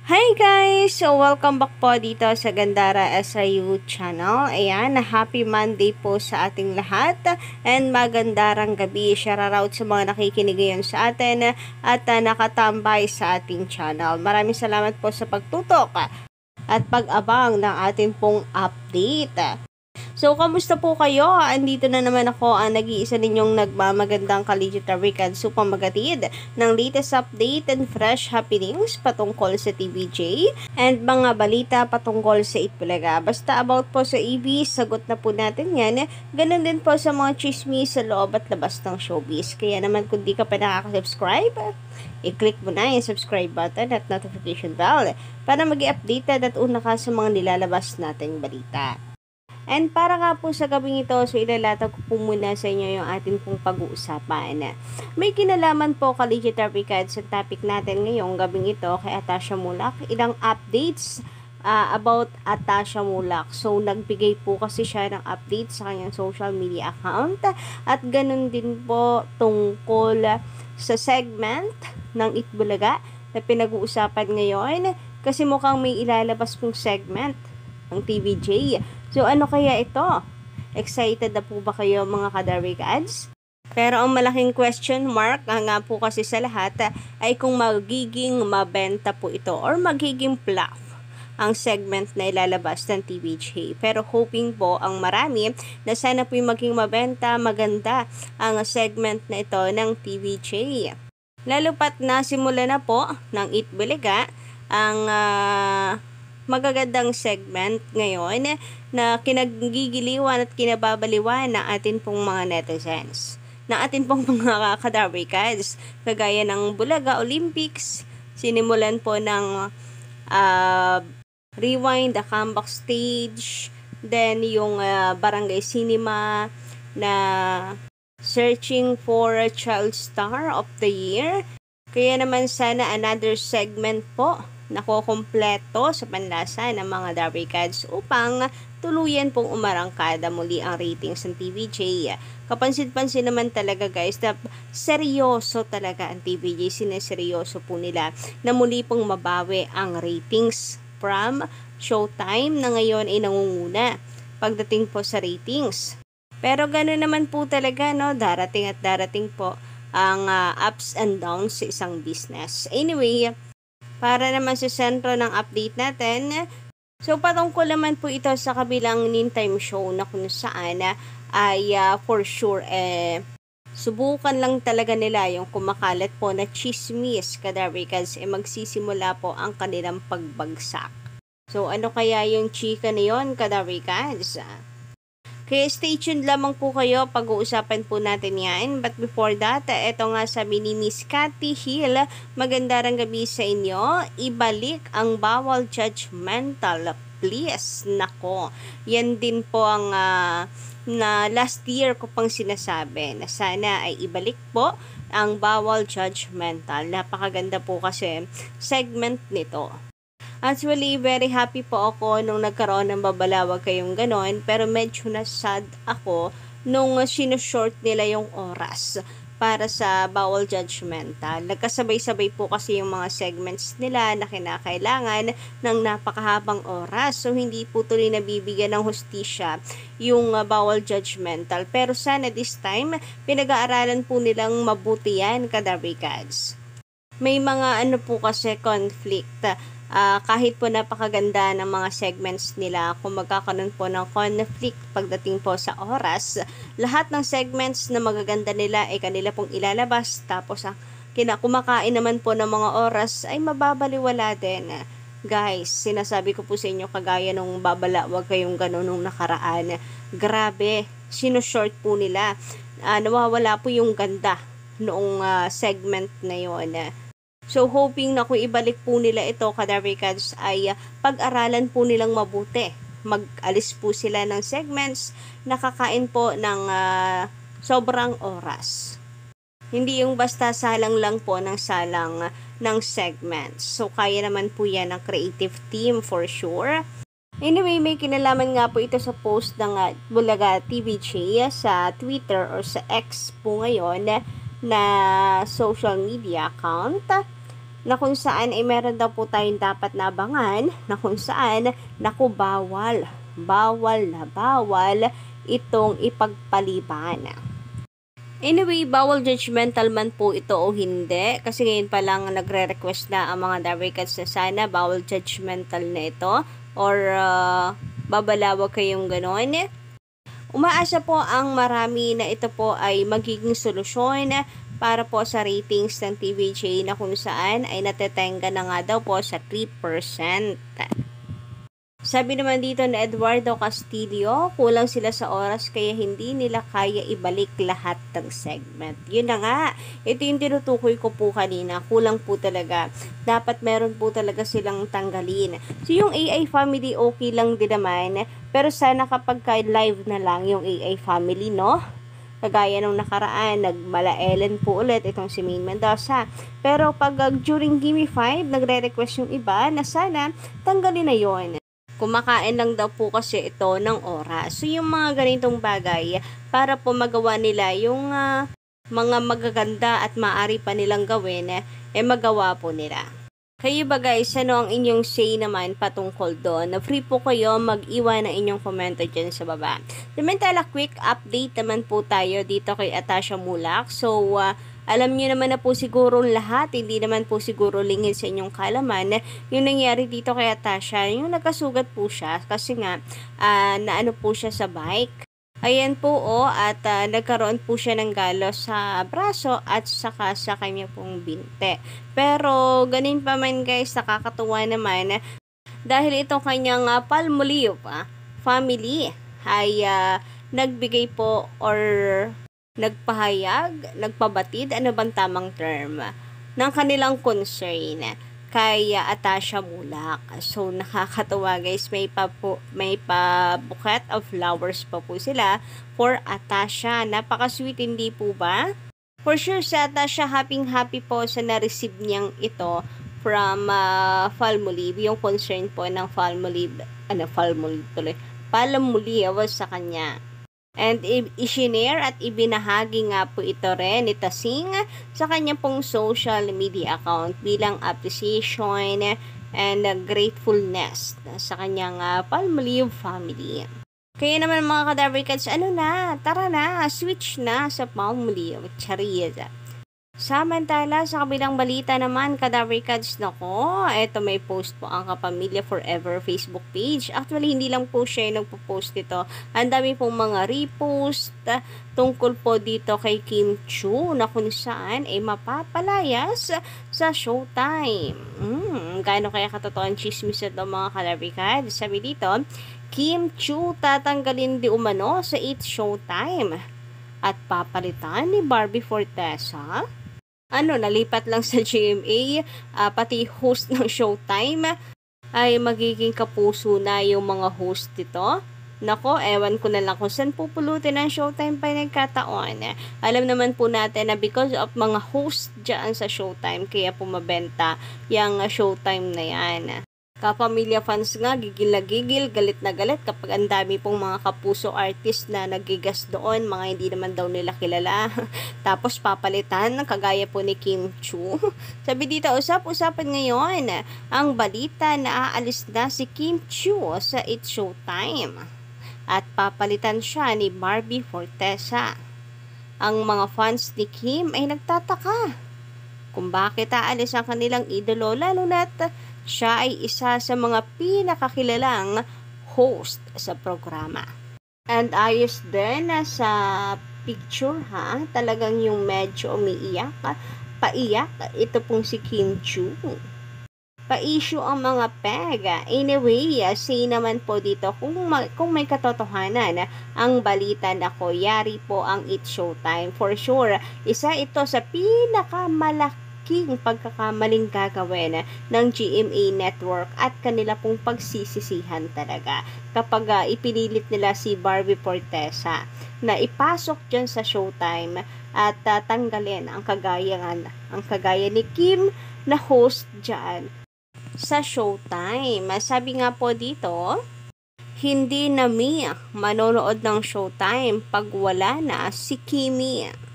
Hi guys! So welcome back po dito sa Gandara SRU channel. Ayan, happy Monday po sa ating lahat and magandarang gabi. Shoutout sa mga nakikinig ngayon sa atin at nakatambay sa ating channel. Maraming salamat po sa pagtutok at pag-abang ng ating pong update. So, kamusta po kayo? Andito na naman ako ang nag-iisa ninyong nagmamagandang Kaligitary Super magatid ng latest update and fresh happenings patungkol sa TVJ and mga balita patungkol sa Itbulaga. Basta about po sa EV, sagot na po natin yan. Ganun din po sa mga chismis sa loob at labas ng showbiz. Kaya naman kung di ka pa nakaka-subscribe, i-click mo na yung subscribe button at notification bell para mag-i-updated at una ka sa mga nilalabas nating balita. And para nga po sa gabing ito, so ilalatag ko po muna sa inyo yung ating pong pag-uusapan. May kinalaman po Kaligitary sa topic natin ngayong gabing ito kay Atasha Mulak. Ilang updates about Atasha Mulak. So nagbigay po kasi siya ng update sa kanyang social media account at ganun din po tungkol sa segment ng Itbulaga na pinag-uusapan ngayon kasi mukhang may ilalabas pong segment ng TVJ. So, ano kaya ito? Excited na po ba kayo mga kadarikads? Pero ang malaking question mark nga po kasi sa lahat ay kung magiging mabenta po ito or magiging flop ang segment na ilalabas ng TVJ. Pero hoping po ang marami na sana po yung maging mabenta, maganda ang segment na ito ng TVJ. Lalo pat nasimula na po ng Itbulaga ang magagandang segment ngayon na kinagigiliwan at kinababaliwan ng atin pong mga netizens, na atin pong mga kadarikads, kagaya ng Bulaga Olympics, sinimulan po ng Rewind, the comeback stage, then yung Barangay Cinema na searching for a child star of the year. Kaya naman sana another segment po nakokompleto sa panlasa ng mga Darikads upang tuluyan pong umarangkada muli ang ratings ng TVJ. Kapansin-pansin naman talaga guys na seryoso talaga ang TVJ, sineseryoso po nila na muli pong mabawi ang ratings from Showtime na ngayon ay nangunguna pagdating po sa ratings. Pero gano'n naman po talaga, no? Darating at darating po ang ups and downs sa isang business. Anyway, para naman sa sentro ng update natin, so patungkol naman po ito sa kabilang noontime show na kung saan ay for sure subukan lang talaga nila yung kumakalat po na chismis kadarikads magsisimula po ang kanilang pagbagsak. So ano kaya yung chika na yun kadarikads? Kaya stay tuned lamang po kayo, pag-uusapan po natin yan. But before that, eto nga sabi ni Miss Cathy Hill, magandang gabi sa inyo. Ibalik ang bawal judgmental, please. Nako, yan din po ang na last year ko pang sinasabi na sana ay ibalik po ang bawal judgmental. Napakaganda po kasi segment nito. Actually, very happy po ako nung nagkaroon ng babalawag kayong ganon, pero medyo na-sad ako nung sinashort nila yung oras para sa bawal judgmental. Nagkasabay-sabay po kasi yung mga segments nila na kinakailangan ng napakahabang oras. So, hindi po tuloy nabibigyan ng hustisya yung bawal judgmental. Pero sana this time, pinag-aaralan po nilang mabuti yan, kadarikads. May mga ano po kasi conflict. Kahit po napakaganda ng mga segments nila, kung magkakaroon po ng conflict pagdating po sa oras, lahat ng segments na magaganda nila ay kanila pong ilalabas, tapos kumakain naman po ng mga oras ay mababaliwala din. Guys, sinasabi ko po sa inyo kagaya nung babala, wag kayong ganun nung nakaraan. Grabe, sinushort po nila. Nawawala po yung ganda noong segment na yon. So, hoping na kung ibalik po nila ito, kadarikads, ay pag-aralan po nilang mabuti. Mag-alis po sila ng segments, nakakain po ng sobrang oras. Hindi yung basta salang lang po ng salang ng segments. So, kaya naman po yan ng creative team for sure. Anyway, may kinalaman nga po ito sa post ng Bulaga TVJ sa Twitter or sa X po ngayon na social media account na kung saan ay meron daw po tayong dapat na abangan na kung saan naku bawal na bawal itong ipagpaliban. Anyway, bawal judgmental man po ito o hindi. Kasi ngayon pa lang nagre-request na ang mga Dabarkads na sana bawal judgmental na ito. Or babalawag kayong ganon. Umaasa po ang marami na ito po ay magiging solusyon para po sa ratings ng TVJ na kung saan ay natetenga na nga daw po sa 3%. Sabi naman dito na Eduardo Castillo, kulang sila sa oras kaya hindi nila kaya ibalik lahat ng segment. Yun na nga, ito yung tinutukoy ko po kanina, kulang po talaga. Dapat meron po talaga silang tanggalin. So yung AI family okay lang din naman, pero sana kapag live na lang yung AI family, no? Kagaya nung nakaraan, nagmala Ellen po ulit itong si Maine Mendoza. Pero pag during Gimme 5, nagre-request yung iba na sana tanggalin na yon. Kumakain lang daw po kasi ito ng oras. So, yung mga ganitong bagay, para po magawa nila yung mga magaganda at maaari pa nilang gawin, magawa po nila. Kayo ba guys, ano ang inyong say naman patungkol doon? Free po kayo mag-iwan ng inyong komento dyan sa baba. Samantala, quick update naman po tayo dito kay Atasha Mulak. So, alam niyo naman na po siguro lahat, hindi naman po siguro lingid sa inyong kalaman yung nangyari dito kay Atasha, yung nagkasugat po siya kasi nga naano po siya sa bike. Ayan po at nagkaroon po siya ng galos sa braso at saka sa kanya pong binte. Pero ganin pa man guys, nakakatuwa naman dahil itong kanyang Palmolive family ay nagbigay po or nagpahayag, nagpabatid, ano bang tamang term, ng kanilang concern kay Atasha Mulak. So, nakakatawa guys, may pa bouquet of flowers pa po sila for Atasha. Napaka-sweet, hindi po ba? For sure, sa Atasha, happy po sa na-receive niyang ito from Palmolive, yung concern po ng Palmolive sa kanya. And i-share at ibinahagi nga po ito rin ni Tasing sa kanya pong social media account bilang appreciation and gratefulness sa kanyang Palmolive family. Kaya naman mga Kadabarkads, tara na, switch na sa Palmolive. Charis. Samantala, sa kabilang balita naman, Kadabarkads, nako, eto may post po ang Kapamilya Forever Facebook page. Actually, hindi lang po siya yung nagpo-post ito. Ang dami pong mga repost tungkol po dito kay Kim Chiu na kung saan ay mapapalayas sa Showtime. Gaano kaya katotoo ang chismis ito mga Kadabarkads? Sabi dito, Kim Chiu tatanggalin di umano sa It's Showtime at papalitan ni Barbie Fortesa. Nalipat lang sa GMA, pati host ng Showtime ay magiging kapuso na yung mga host dito. Nako, ewan ko na lang kung saan pupulutin ang Showtime pa nagkataon. Alam naman po natin na because of mga host dyan sa Showtime, kaya pumabenta yung Showtime na yan. Kapamilya fans nga, gigil na gigil, galit na galit kapag ang dami pong mga kapuso artist na nagigas doon, mga hindi naman daw nila kilala. Tapos papalitan, kagaya po ni Kim Chiu. Sabi dito, usap-usapan ngayon ang balita na aalis na si Kim Chiu sa It's Showtime. At papalitan siya ni Barbie Fortesa. Ang mga fans ni Kim ay nagtataka kung bakit aalis ang kanilang idolo, lalo na't siya ay isa sa mga pinakakilalang host sa programa. And ayos din sa picture talagang yung medyo umiiyak, paiyak, ito pong si Kim Chiu. Pa-issue ang mga peg. Anyway, say naman po dito kung may katotohanan ang balita na yari po ang It's Showtime. For sure, isa ito sa pinakamalaki pagkakamaling gagawin ng GMA Network at kanila pong pagsisisihan talaga kapag ipinilit nila si Barbie Fortesa na ipasok dyan sa Showtime at tanggalin ang kagaya ni Kim na host dyan sa Showtime. Sabi nga po dito, hindi na manonood ng Showtime pag wala na si Kimi.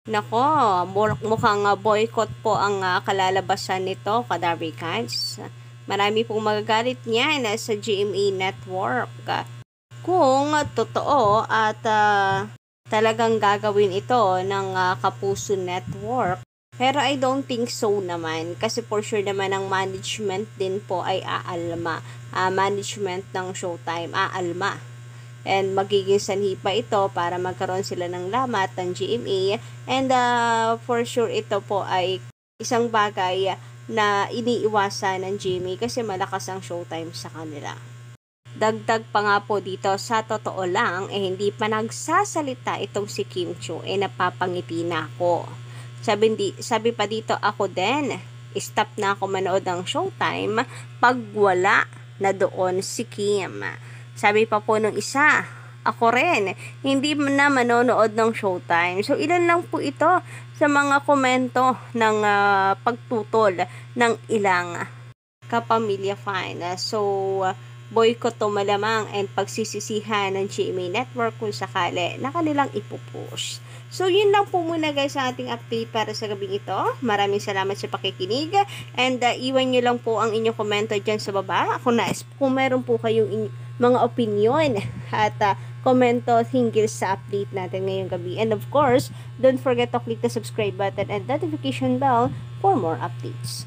Nako, mukhang boycott po ang kalalabasan nito, Kadarby Cats. Marami pong magagalit niyan sa GMA Network. Kung totoo at talagang gagawin ito ng Kapuso Network. Pero I don't think so naman kasi for sure naman ang management din po ay aalma. Management ng Showtime aalma. And magiging sanhi pa ito para magkaroon sila ng lamat ng GMA. And for sure ito po ay isang bagay na iniiwasan ng GMA kasi malakas ang Showtime sa kanila. Dagdag pa nga po dito, sa totoo lang, hindi pa nagsasalita itong si Kim Chiu, napapangiti na ako. Sabi pa dito, ako din, stop na ako manood ng Showtime pag wala na doon si Kim. Sabi pa po nung isa, ako rin, hindi na manonood ng Showtime. So, ilan lang po ito sa mga komento ng pagtutol ng ilang kapamilya fan. So, boycott to malamang and pagsisisihan ng GMA Network kung sakali na kanilang ipupush. So, yun lang po muna guys sa ating update para sa gabing ito. Maraming salamat sa pakikinig and iwan nyo lang po ang inyong komento dyan sa baba. Kung meron po kayong mga opinion at komento hinggil sa update natin ngayong gabi. And of course, don't forget to click the subscribe button and notification bell for more updates.